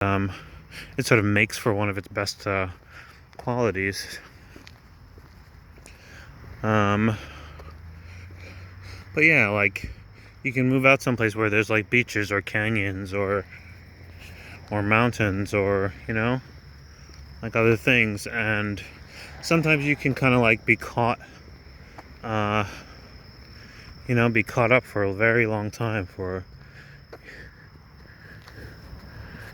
it sort of makes for one of its best qualities. But yeah, like, you can move out someplace where there's like beaches or canyons or mountains or, like other things, and sometimes you can kind of like be caught uh be caught up for a very long time, for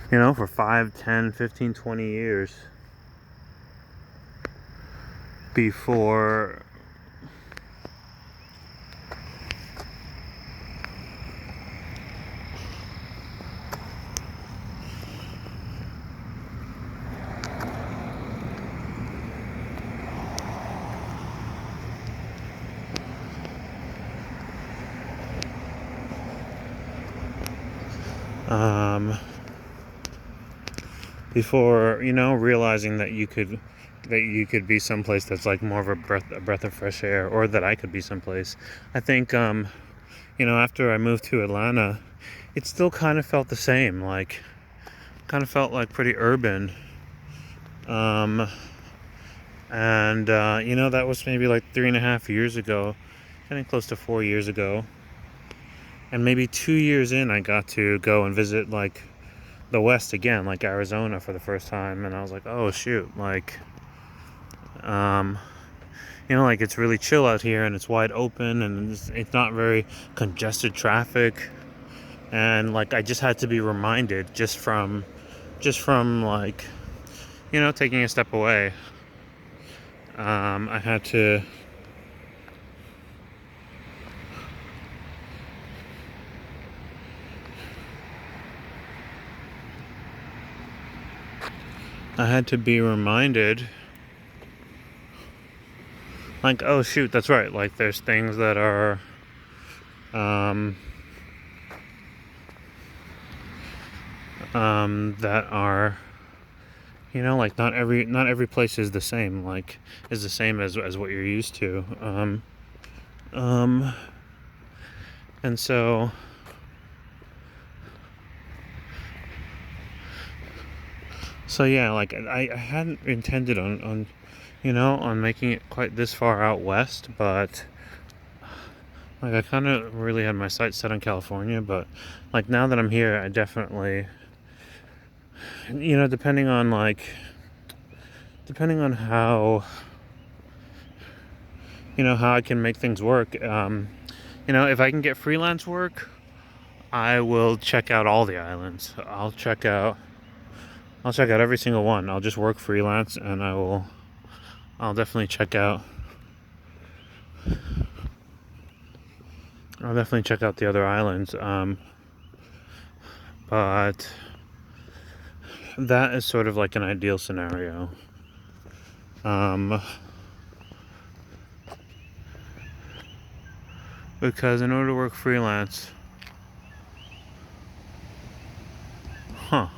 for 5, 10, 15, 20 years before realizing that you could be someplace that's like more of a breath of fresh air, or that I could be someplace. I think after I moved to Atlanta, it still kind of felt the same, like kind of felt like pretty urban. And that was maybe like 3.5 years ago, getting close to 4 years ago. And maybe 2 years in, I got to go and visit like the West again, like Arizona, for the first time. And I was like, oh shoot, like, like, it's really chill out here, and it's wide open, and it's not very congested traffic. And like, I just had to be reminded, just from like, taking a step away. I had to be reminded, like, oh shoot, that's right, like, there's things that are that are, like, not every place is the same, like, as what you're used to. And so yeah, like, I hadn't intended on making it quite this far out west, but like, I kind of really had my sights set on California. But like, now that I'm here, I definitely, depending on how I can make things work, if I can get freelance work, I will check out all the islands. I'll check out every single one. I'll just work freelance, and I'll definitely check out the other islands. But that is sort of like an ideal scenario. Because in order to work freelance, that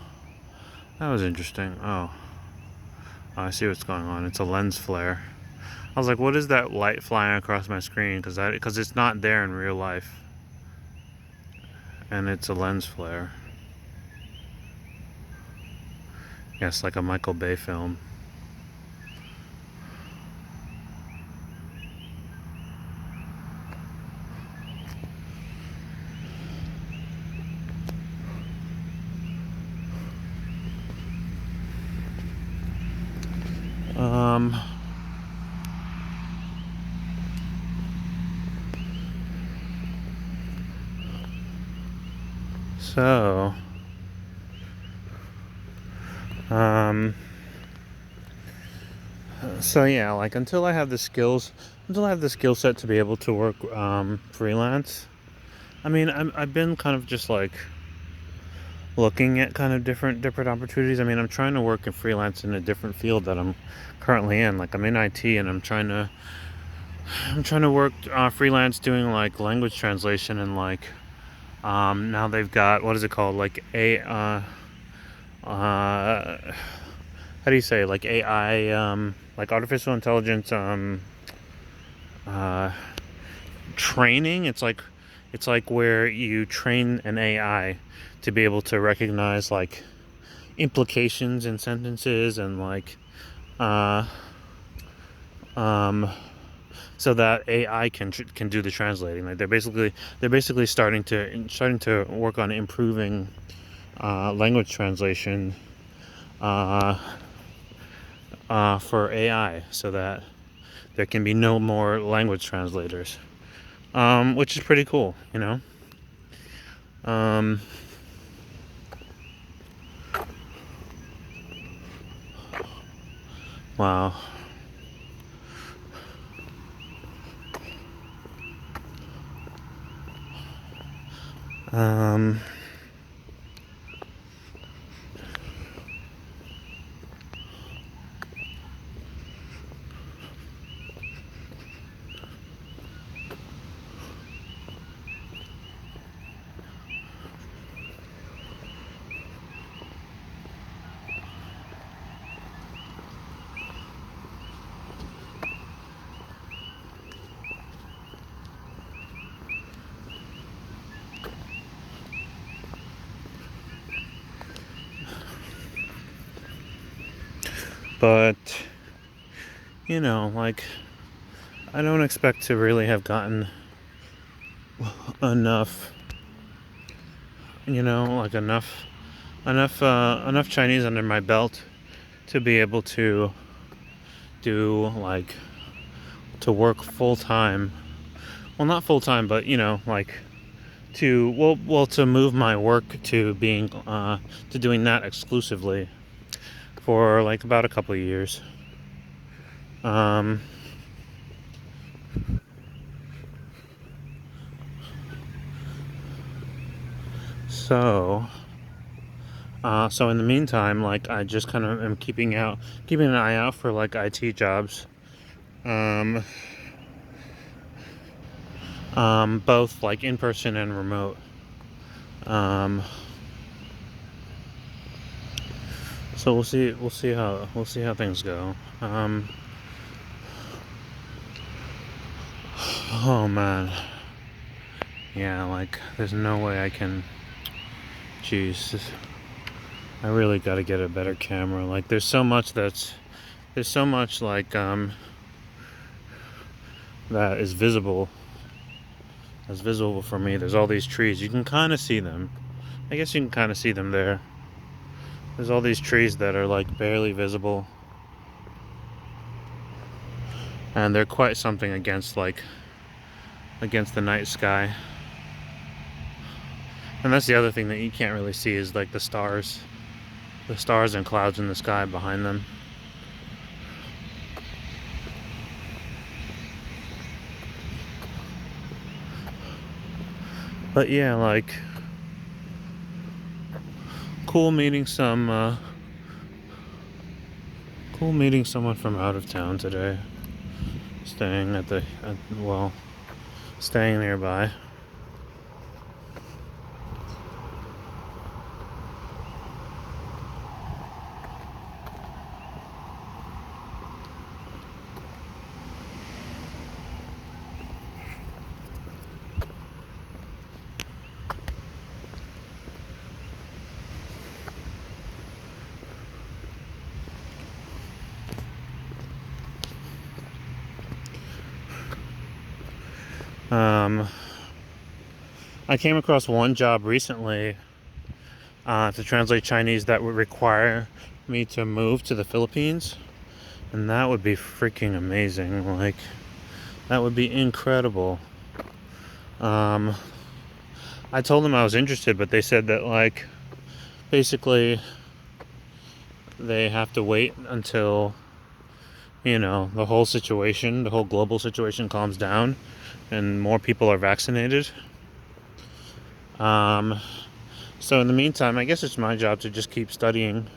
was interesting. Oh, I see what's going on. It's a lens flare. I was like, what is that light flying across my screen? Because it's not there in real life, and it's a lens flare. Yes, like a Michael Bay film. So, yeah, like, until I have the skill set to be able to work freelance. I mean, I've been kind of just like looking at kind of different opportunities. I mean, I'm trying to work in freelance in a different field that I'm currently in. Like, I'm in IT, and I'm trying to work freelance doing like language translation, and like, now they've got, what is it called, like how do you say, like, AI, like artificial intelligence training. It's like where you train an AI to be able to recognize, like, implications in sentences and like uh, um, so that AI can do the translating. Like they're basically starting to work on improving language translation uh, for AI, so that there can be no more language translators, which is pretty cool, you know. Um, wow. Um, but you know, like I don't expect to really have gotten enough, you know, like enough Chinese under my belt to be able to do like to work full time. Well, not full time, but you know, like to to move my work to being to doing that exclusively for like about a couple of years. Um, so so in the meantime, like I just kind of am keeping an eye out for like IT jobs, um, both like in person and remote. Um, so we'll see how things go. Oh man, yeah, like there's no way I can. Jeez, I really got to get a better camera. Like there's so much like that is visible. That's visible for me. There's all these trees. You can kind of see them. I guess you can kind of see them there. There's all these trees that are like barely visible, and they're quite something against the night sky. And that's the other thing that you can't really see is like the stars and clouds in the sky behind them. But yeah, like cool meeting someone from out of town today. Staying staying nearby. Um, I came across one job recently to translate Chinese that would require me to move to the Philippines, and that would be freaking amazing. Like, that would be incredible. Um, I told them I was interested, but they said that, like, basically they have to wait until, you know, the whole global situation calms down and more people are vaccinated. Um, so in the meantime, I guess it's my job to just keep studying,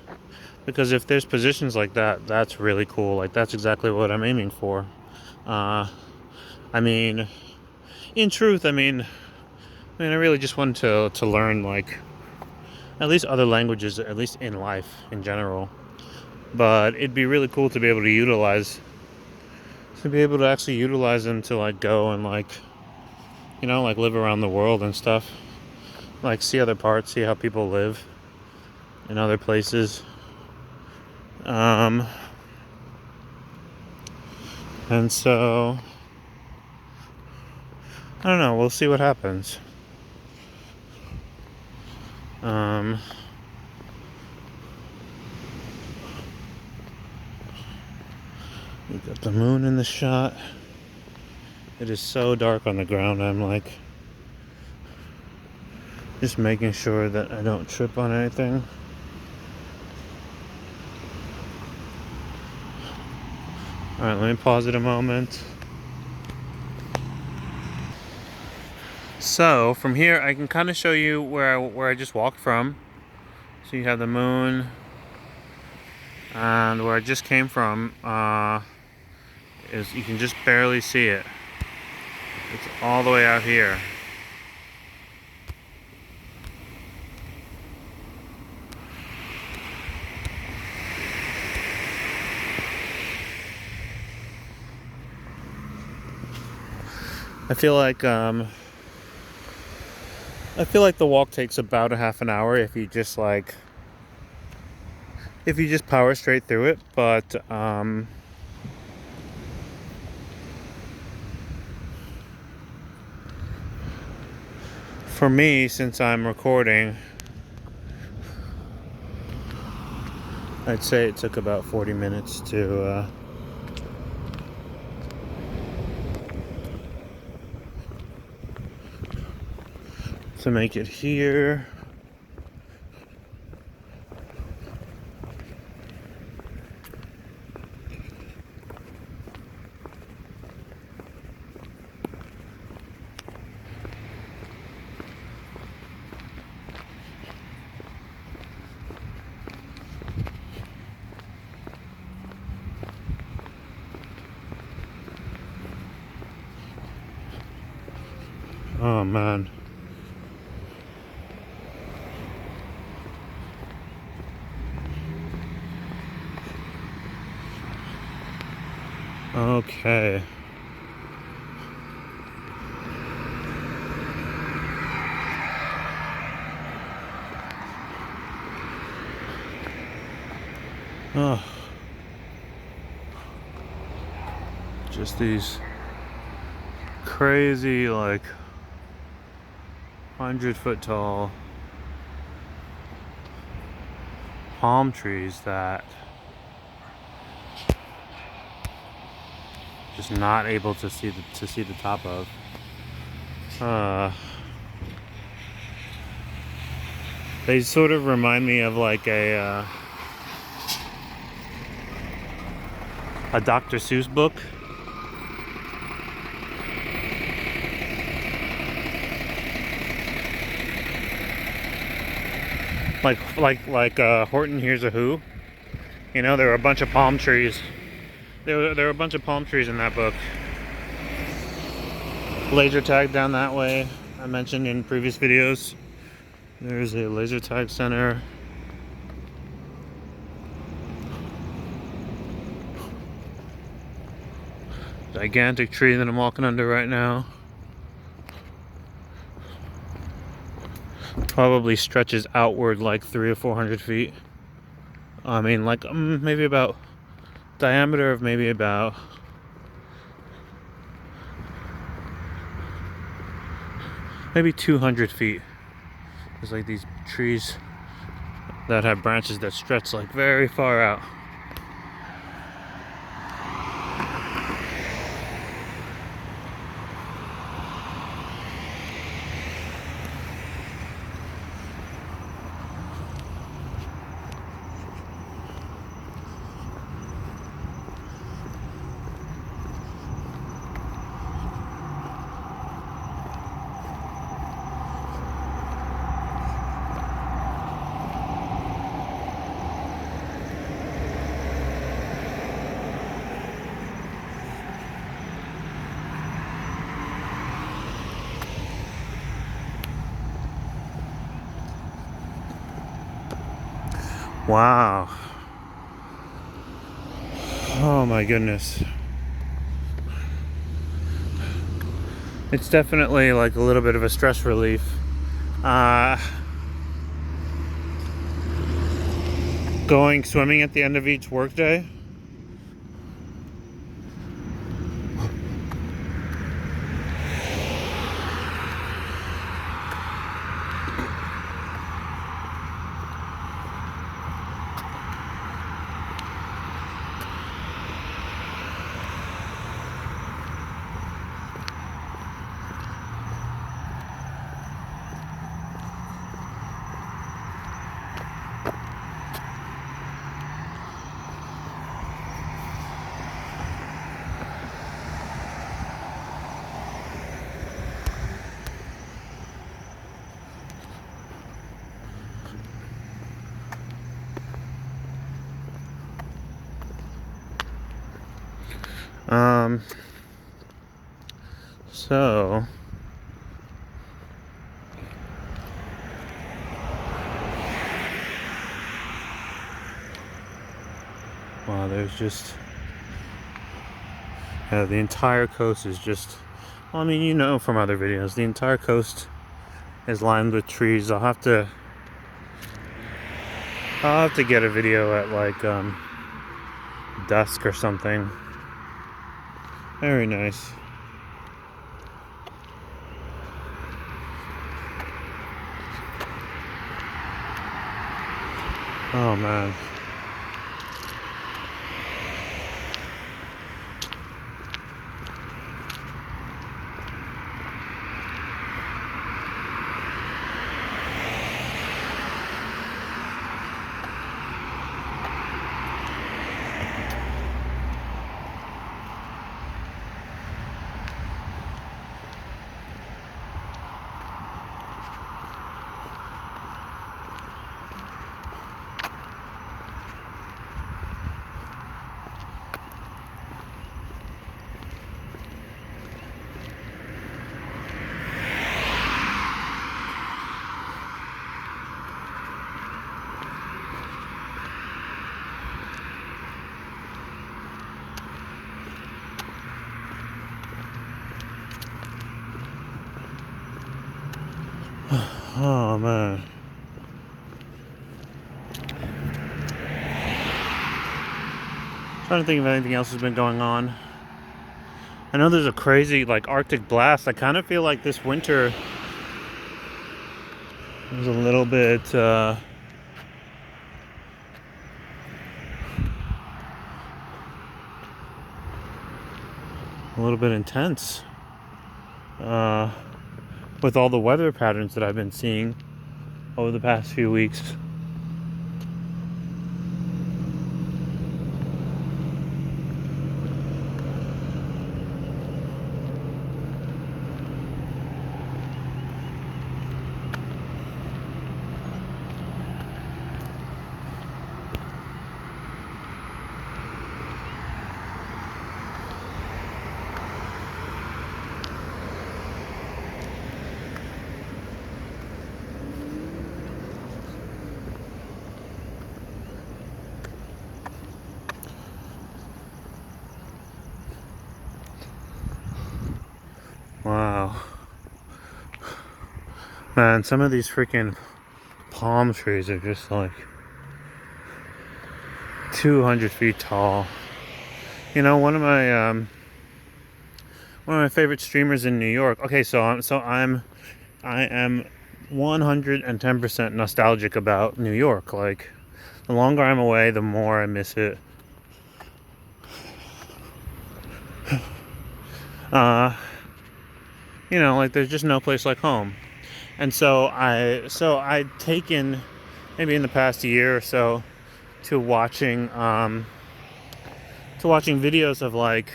because if there's positions like that, that's really cool. Like that's exactly what I'm aiming for. Uh, I mean, in truth, I really just want to learn like at least other languages, at least in life in general. But it'd be really cool to be able to actually utilize them to like go and like, you know, like live around the world and stuff. Like see other parts, see how people live. in other places. And so I don't know, we'll see what happens. We got the moon in the shot. It is so dark on the ground. I'm like just making sure that I don't trip on anything. Alright, let me pause it a moment. So from here I can kind of show you where I just walked from. So you have the moon, and where I just came from is you can just barely see it. It's all the way out here. I feel like the walk takes about a half an hour if you just power straight through it, but for me, since I'm recording, I'd say it took about 40 minutes to make it here. Oh man. Okay. Oh. Just these crazy, like 100-foot tall palm trees that just not able to see the top of. They sort of remind me of like a Dr. Seuss book. Like Horton Hears a Who. You know, there were a bunch of palm trees. There were a bunch of palm trees in that book. Laser tag down that way. I mentioned in previous videos. There's a laser tag center. Gigantic tree that I'm walking under right now. Probably stretches outward like 300 or 400 feet. I mean, like maybe about diameter of maybe about maybe 200 feet. There's like these trees that have branches that stretch like very far out. Wow. Oh my goodness. It's definitely like a little bit of a stress relief. going swimming at the end of each workday. So wow, there's just the entire coast is just, well, I mean, you know from other videos, the entire coast is lined with trees. I'll have to get a video at like dusk or something. Very nice. Oh man. Oh man. Trying to think if anything else has been going on. I know there's a crazy like Arctic blast. I kind of feel like this winter was a little bit intense with all the weather patterns that I've been seeing over the past few weeks. Wow. Man, some of these freaking palm trees are just like 200 feet tall. You know, one of my favorite streamers in New York. Okay, I am 110% nostalgic about New York. Like, the longer I'm away, the more I miss it. You know, like there's just no place like home. And so I'd taken maybe in the past year or so to watching videos of like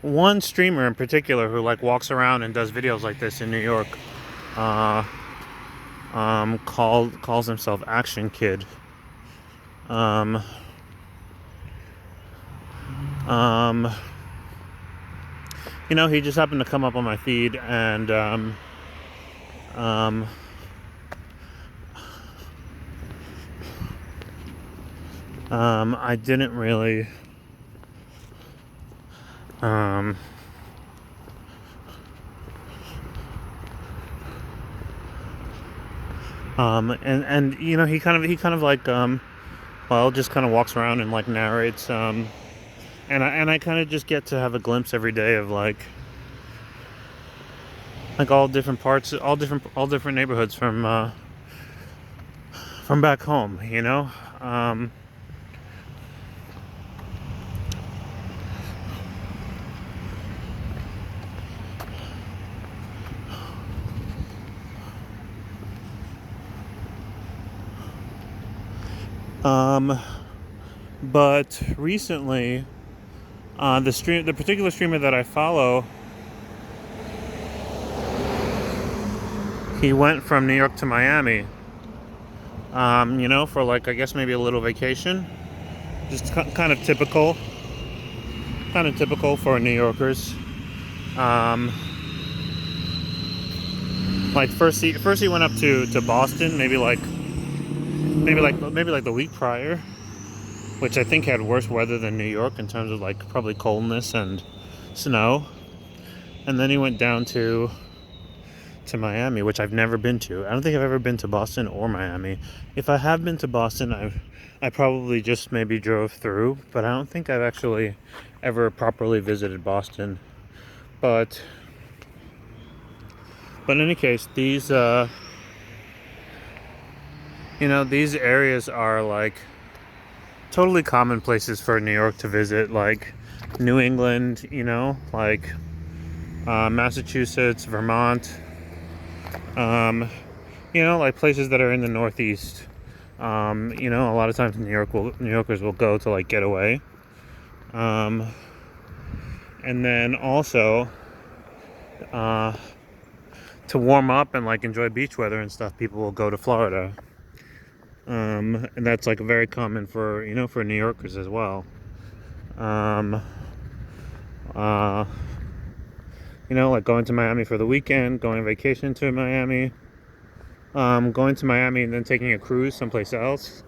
one streamer in particular who like walks around and does videos like this in New York. Calls himself Action Kid. You know, he just happened to come up on my feed, and I didn't really And he kind of like well, just kind of walks around and like narrates, and I kind of just get to have a glimpse every day of like all different parts, all different neighborhoods from back home, um, um, but recently, the particular streamer that I follow, he went from New York to Miami, for like, I guess maybe a little vacation. Just kind of typical for New Yorkers. Um, like first he went up to Boston, maybe like the week prior, which I think had worse weather than New York in terms of like probably coldness and snow. And then he went down to Miami, which I've never been to. I don't think I've ever been to Boston or Miami. If I have been to Boston, I probably just maybe drove through, but I don't think I've actually ever properly visited Boston. But in any case, these areas are like totally common places for New York to visit, like New England, like Massachusetts, Vermont, like places that are in the Northeast. A lot of times New Yorkers will go to like get away. And then also to warm up and like enjoy beach weather and stuff, people will go to Florida. And that's like very common for New Yorkers as well. Um, uh, like going to Miami for the weekend, going on vacation to Miami, going to Miami and then taking a cruise someplace else,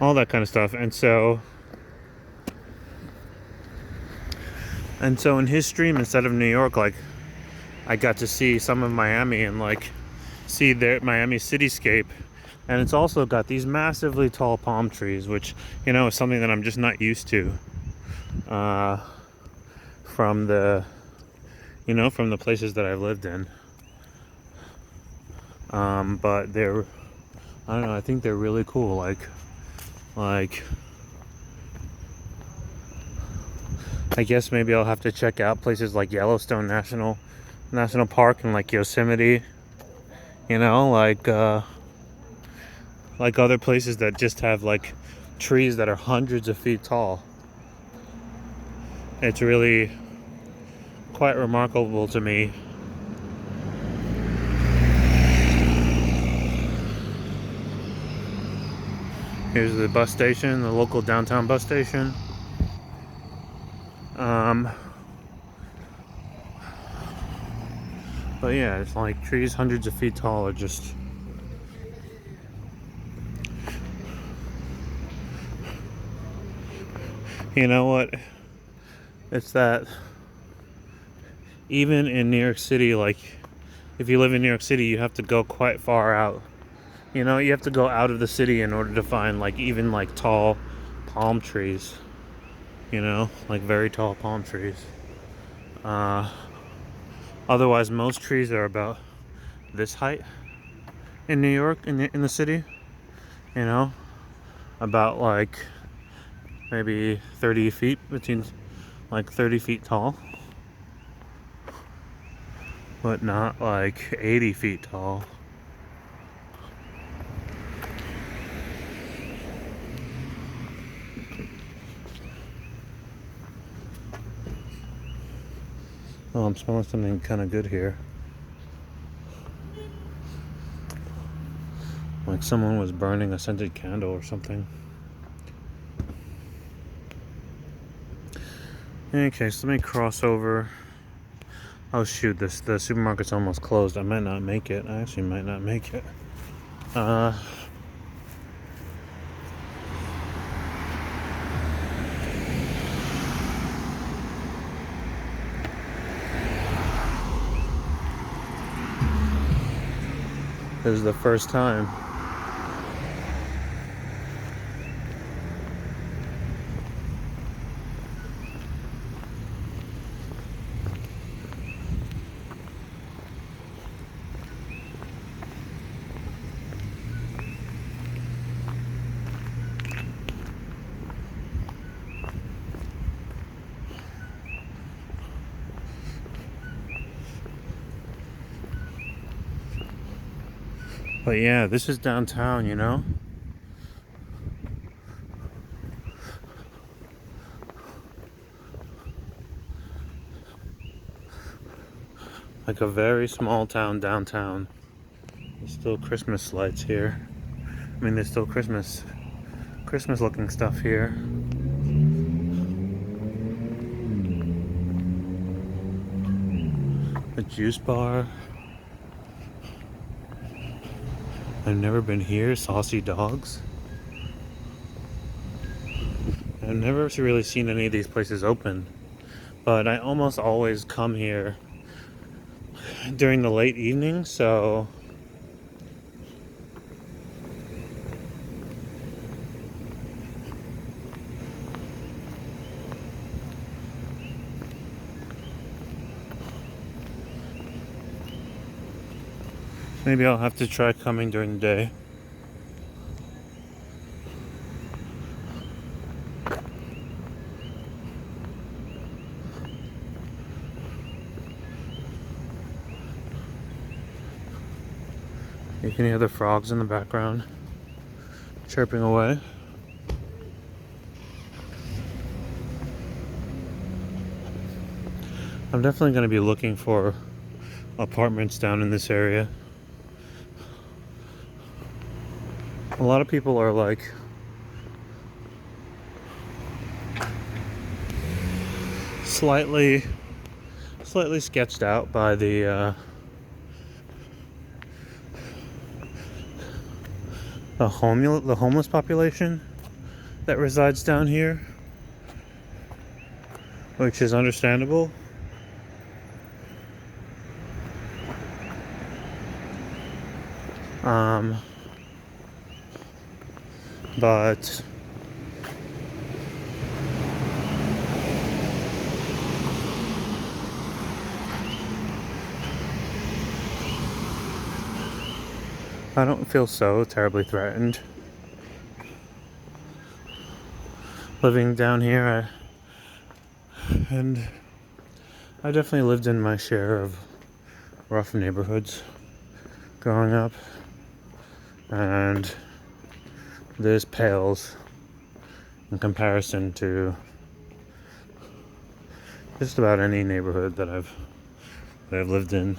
all that kind of stuff. And so in his stream, instead of New York, like I got to see some of Miami and like see the Miami cityscape. And it's also got these massively tall palm trees, which is something that I'm just not used to from the places that I've lived in. But I don't know, I think they're really cool. Like I guess maybe I'll have to check out places like Yellowstone National Park and like Yosemite, like other places that just have like trees that are hundreds of feet tall. It's really quite remarkable to me. Here's the bus station, the local downtown bus station. But yeah, it's like trees hundreds of feet tall are just you know what? It's that even in New York City, like if you live in New York City, you have to go quite far out. You have to go out of the city in order to find like even like tall palm trees. Like very tall palm trees. Otherwise, most trees are about this height in New York, in the city. About like maybe 30 feet, between like 30 feet tall, but not like 80 feet tall. Oh, I'm smelling something kind of good here. Like someone was burning a scented candle or something. In any case, let me cross over. Oh shoot, the supermarket's almost closed. I might not make it. I actually might not make it. This is the first time. But yeah, this is downtown, you know? Like a very small town downtown. There's still Christmas lights here. I mean, there's still Christmas looking stuff here. A juice bar. I've never been here. Saucy dogs. I've never really seen any of these places open, but I almost always come here during the late evening, so maybe I'll have to try coming during the day. You can hear the frogs in the background chirping away. I'm definitely going to be looking for apartments down in this area. A lot of people are like slightly sketched out by the homeless population that resides down here, which is understandable. But I don't feel so terribly threatened living down here. And I definitely lived in my share of rough neighborhoods growing up, and this pales in comparison to just about any neighborhood that I've lived in.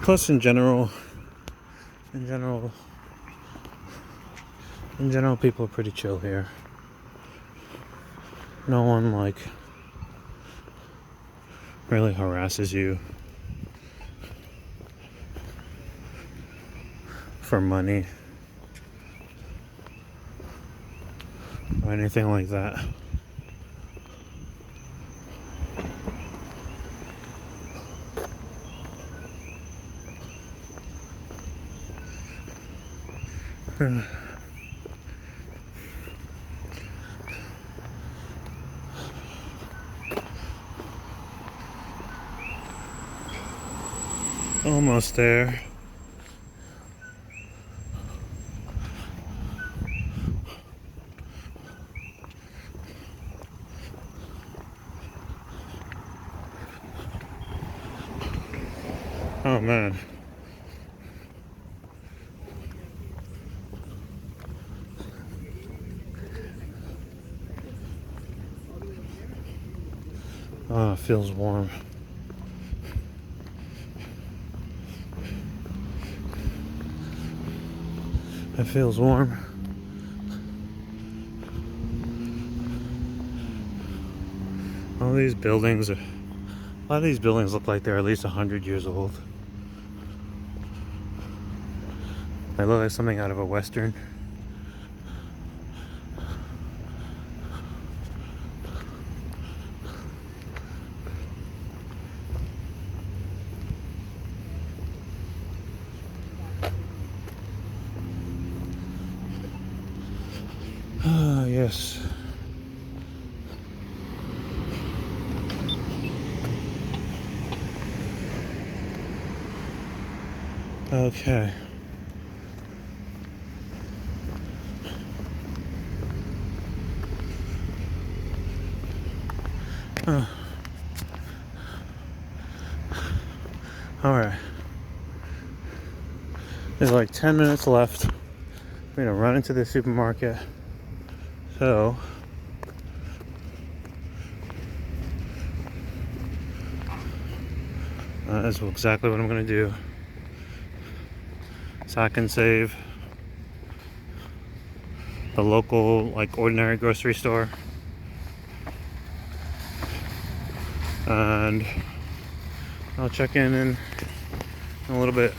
Plus, in general, people are pretty chill here. No one like really harasses you for money or anything like that. Almost there. Oh man. Oh, it feels warm. It feels warm. All these buildings are, a lot of these buildings look like they're at least 100 years old. They look like something out of a Western. this. Okay. Alright. There's like 10 minutes left. We're gonna run into the supermarket. So that's exactly what I'm gonna do. So I can save the local, like, ordinary grocery store. And I'll check in a little bit.